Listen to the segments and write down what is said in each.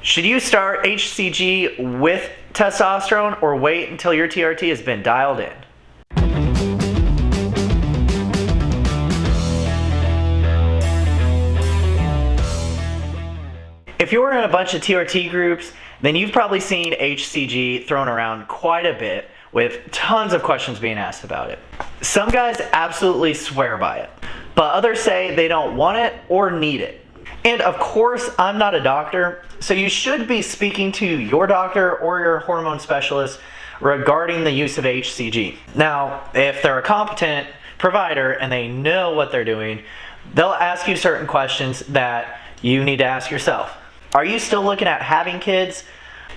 Should you start HCG with testosterone or wait until your TRT has been dialed in? If you're in a bunch of TRT groups, then you've probably seen HCG thrown around quite a bit with tons of questions being asked about it. Some guys absolutely swear by it, but others say they don't want it or need it. And of course, I'm not a doctor, so you should be speaking to your doctor or your hormone specialist regarding the use of HCG. Now, if they're a competent provider and they know what they're doing, they'll ask you certain questions that you need to ask yourself. Are you still looking at having kids?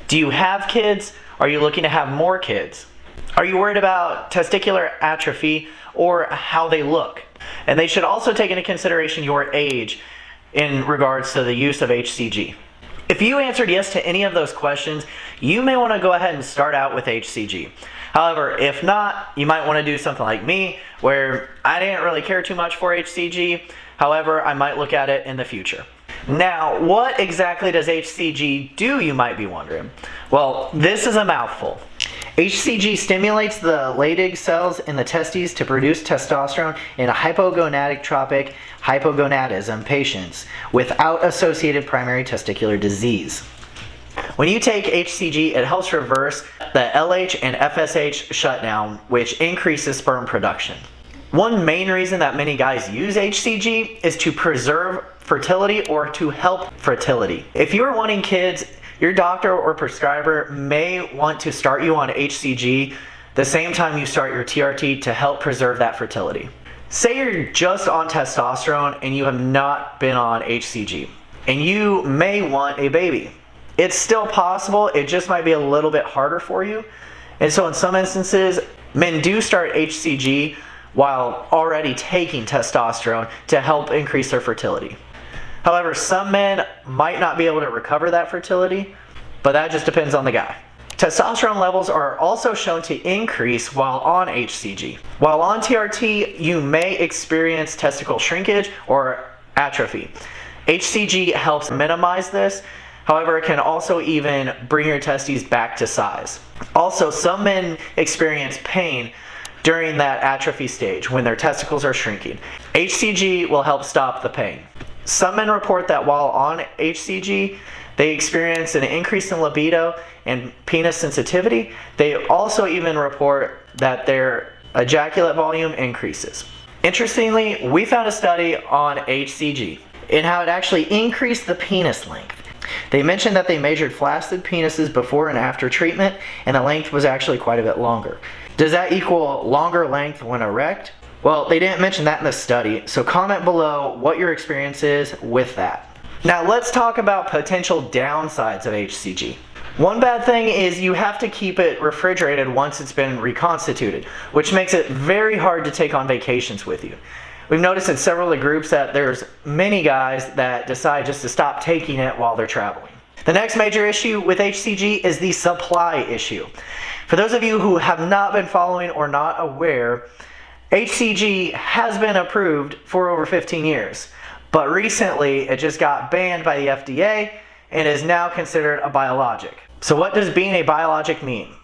Do you have kids? Are you looking to have more kids? Are you worried about testicular atrophy or how they look? And they should also take into consideration your age in regards to the use of HCG. If you answered yes to any of those questions, you may want to go ahead and start out with HCG. However, if not, you might want to do something like me, where I didn't really care too much for HCG. However, I might look at it in the future. Now, what exactly does HCG do, you might be wondering? Well, this is a mouthful. HCG stimulates the Leydig cells in the testes to produce testosterone in hypogonadotrophic hypogonadism patients without associated primary testicular disease. When you take HCG, it helps reverse the LH and FSH shutdown, which increases sperm production. One main reason that many guys use HCG is to preserve fertility or to help fertility. If you're wanting kids, your doctor or prescriber may want to start you on HCG the same time you start your TRT to help preserve that fertility. Say you're just on testosterone and you have not been on HCG, and you may want a baby. It's still possible, it just might be a little bit harder for you. And so in some instances, men do start HCG while already taking testosterone to help increase their fertility. However, some men might not be able to recover that fertility, but that just depends on the guy. Testosterone levels are also shown to increase while on HCG. While on TRT, you may experience testicle shrinkage or atrophy. HCG helps minimize this. However, it can also even bring your testes back to size. Also, some men experience pain during that atrophy stage when their testicles are shrinking. HCG will help stop the pain. Some men report that while on HCG, they experience an increase in libido and penis sensitivity. They also even report that their ejaculate volume increases. Interestingly, we found a study on HCG and how it actually increased the penis length. They mentioned that they measured flaccid penises before and after treatment, and the length was actually quite a bit longer. Does that equal longer length when erect? Well, they didn't mention that in the study, so comment below what your experience is with that. Now let's talk about potential downsides of HCG. One bad thing is you have to keep it refrigerated once it's been reconstituted, which makes it very hard to take on vacations with you. We've noticed in several of the groups that there's many guys that decide just to stop taking it while they're traveling. The next major issue with HCG is the supply issue. For those of you who have not been following or not aware, HCG has been approved for over 15 years, but recently it just got banned by the FDA and is now considered a biologic. So what does being a biologic mean?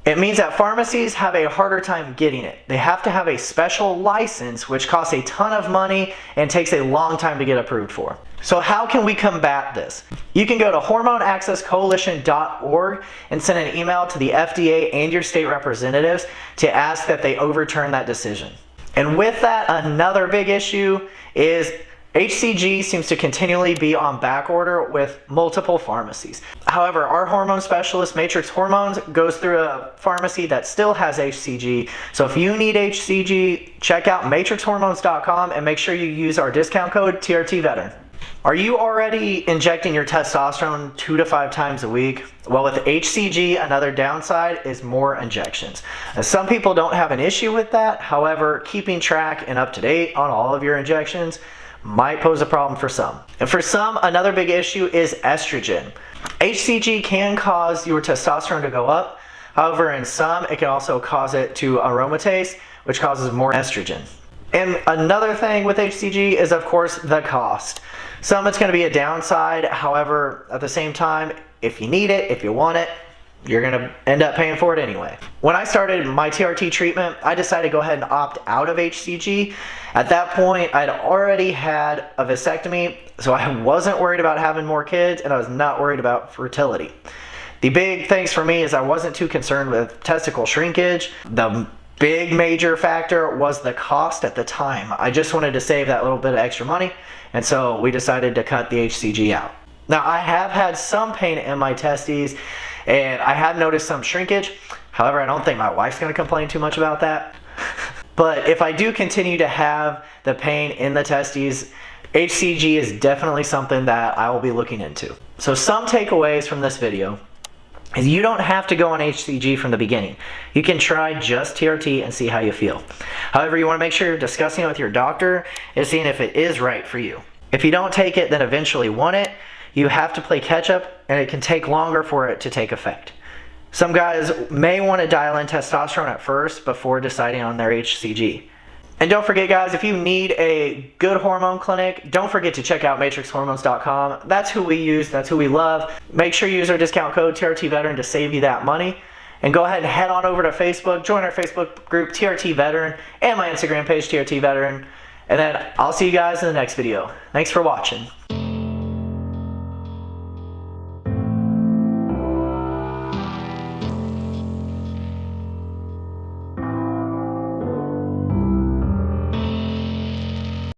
It means that pharmacies have a harder time getting it. They have to have a special license, which costs a ton of money and takes a long time to get approved for. So how can we combat this? You can go to hormoneaccesscoalition.org and send an email to the FDA and your state representatives to ask that they overturn that decision. And with that, another big issue is HCG seems to continually be on back order with multiple pharmacies. However, our hormone specialist, Matrix Hormones, goes through a pharmacy that still has HCG. So if you need HCG, check out matrixhormones.com and make sure you use our discount code TRTVeteran. Are you already injecting your testosterone 2 to 5 times a week? Well, with HCG, another downside is more injections. Now, some people don't have an issue with that. However, keeping track and up to date on all of your injections might pose a problem for some. And for some, another big issue is estrogen. HCG can cause your testosterone to go up. However, in some, it can also cause it to aromatase, which causes more estrogen. And another thing with HCG is, of course, the cost. Some it's going to be a downside. However, at the same time, if you need it, if you want it, you're going to end up paying for it anyway. When I started my TRT treatment, I decided to go ahead and opt out of HCG. At that point, I'd already had a vasectomy, so I wasn't worried about having more kids, and I was not worried about fertility. The big things for me is I wasn't too concerned with testicle shrinkage. The big major factor was the cost at the time. I just wanted to save that little bit of extra money, and so we decided to cut the HCG out. Now, I have had some pain in my testes, and I have noticed some shrinkage. However, I don't think my wife's going to complain too much about that. But if I do continue to have the pain in the testes, HCG is definitely something that I will be looking into. So some takeaways from this video is you don't have to go on HCG from the beginning. You can try just TRT and see how you feel. However, you want to make sure you're discussing it with your doctor and seeing if it is right for you. If you don't take it, then eventually want it, you have to play catch up, and it can take longer for it to take effect. Some guys may want to dial in testosterone at first before deciding on their HCG. And don't forget, guys, if you need a good hormone clinic, don't forget to check out matrixhormones.com. That's who we use, that's who we love. Make sure you use our discount code TRT Veteran to save you that money. And go ahead and head on over to Facebook, join our Facebook group TRT Veteran, and my Instagram page TRT Veteran. And then I'll see you guys in the next video. Thanks for watching.